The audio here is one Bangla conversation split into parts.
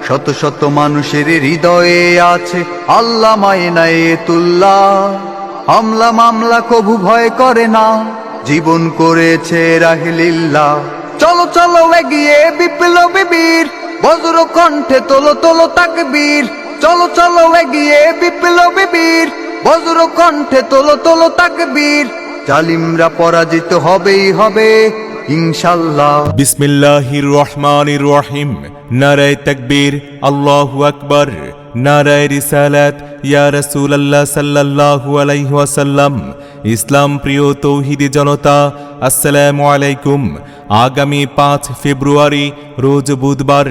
শত শত মানুষের হৃদয়ে আছে আল্লামা ইনায়েতুল্লাহ। হামলা মামলা কবু ভয় করে না, জীবন করেছে রাহিলিল্লাহ। চলো চলো এগিয়ে বিপ্লবী বীর, বজ্র কণ্ঠে তোলো তোলো তাকবীর। চলো চলো এগিয়ে বিপ্লবী বীর, বজ্র কণ্ঠে তোলো তোলো তাকবীর। জালিমরা পরাজিত হবেই হবে ইনশাল্লাহ। বিসমিল্লাহির রহমানির রহিম। নারায়ে তাকবীর, আল্লাহু আকবার। নারায়ে রিসালাত, ইয়া রাসূলুল্লাহ সাল্লাল্লাহু আলাইহি ওয়াসাল্লাম। ইসলাম প্রিয় তৌহিদি জনতা, আসসালামু আলাইকুম। আগামী 5 ফেব্রুয়ারি রোজ বুধবার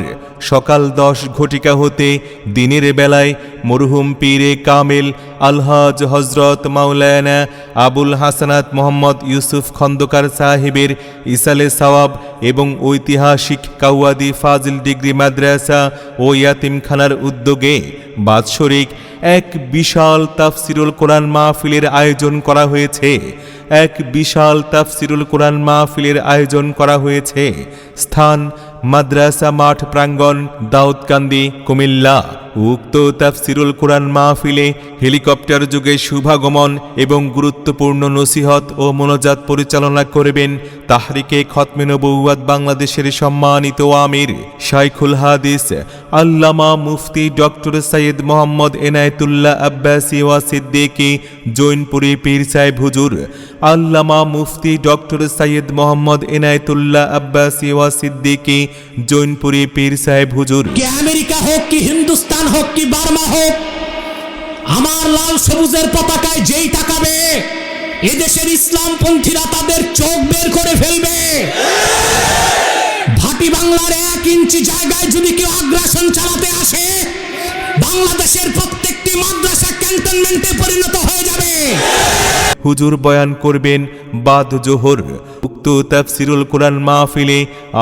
সকাল 10 ঘটিকা হতে দিনের বেলায় মরহুম পীরে কামেল আলহাজ হজরত মাওলানা আবুল হাসানাত মোহাম্মদ ইউসুফ খন্দকার সাহেবের ইসালে সওয়াব এবং ঐতিহাসিক কাওয়াদি ফাজিল ডিগ্রি মাদ্রাসা ও ইয়াতিমখানার উদ্যোগে বাৎসরিক এক বিশাল তাফসিরুল কোরআন মাহফিলের আয়োজন করা হয়েছে। এক বিশাল তাফসিরুল কোরআন মাহফিলের আয়োজন করা হয়েছে। স্থান মাদ্রাসা মাঠ প্রাঙ্গণ, দাউদকান্দি, কুমিল্লা। উক্ত তাফসিরুল কোরআন মাহফিলে হেলিকপ্টার যোগে শুভাগমন এবং গুরুত্বপূর্ণ নসিহত ও মোনাজাত পরিচালনা করবেন তাহরিকে খতমে নবুওয়াত বাংলাদেশের সম্মানিত আমির শাইখুল হাদিস আল্লামা মুফতি ডক্টর সৈয়দ মোহাম্মদ এনায়েতুল্লাহ আব্বাসী ওয়া সিদ্দিকী জৈনপুরী পীর সাহেব হুজুর। আল্লামা মুফতি ডক্টর সৈয়দ মোহাম্মদ এনায়েতুল্লাহ আব্বাসী ওয়া সিদ্দিকী জৈনপুরী পীর সাহেব হুজুর। কি আমেরিকা হোক, কি হিন্দুস্তান হোক, কি বার্মা হোক, আমার লাল সবুজের পতাকায় যেই তাকাবে এদেশের ইসলামপন্থীরা তাদের চোখ বের করে ফেলবে। ভাটি বাংলার 1 ইঞ্চি জায়গায় যদি কেউ আগ্রাসন চালাতে আসে, বাংলাদেশের প্রত্যেকটি মাদ্রাসা ক্যান্টনমেন্টে পরিণত হয়ে যাবে। হুজুর বয়ান করবেন বাদ জোহর। উক্ত তাফসিরুল কোরআন মাহফিলে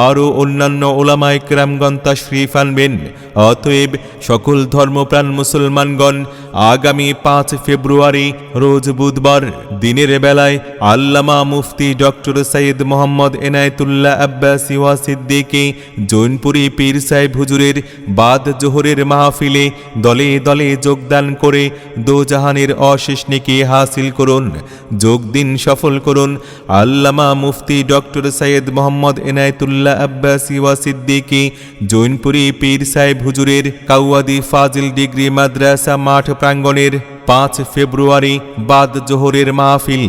আরও অন্যান্য ওলামায়ে কেরামগণ তাশরীফ আনবেন। অতএব সকল ধর্মপ্রাণ মুসলমানগণ আগামী 5 ফেব্রুয়ারি রোজ বুধবার দিনের বেলায় আল্লামা মুফতি ডক্টর সৈয়দ মোহাম্মদ এনায়েতুল্লাহ আব্বাসী ওয়া সিদ্দিকী জৈনপুরী পীর সাহেব হুজুরের বাদ জোহরের মাহফিলে দলে দলে যোগদান করে দোজাহানের অশেষ নেকি হাসিল করুন। যোগ দিন সফল করুন আল্লামা মুফতি ডক্টর সৈয়দ মোহাম্মদ এনায়েতুল্লাহ আব্বাসী ওয়া সিদ্দিকী জৈনপুরী পীর সাহেব হুজুরের কাওয়াদি ফাজিল ডিগ্রি মাদ্রাসা মাঠ প্রাঙ্গণের 5 ফেব্রুয়ারি বাদ জোহরের মাহফিল।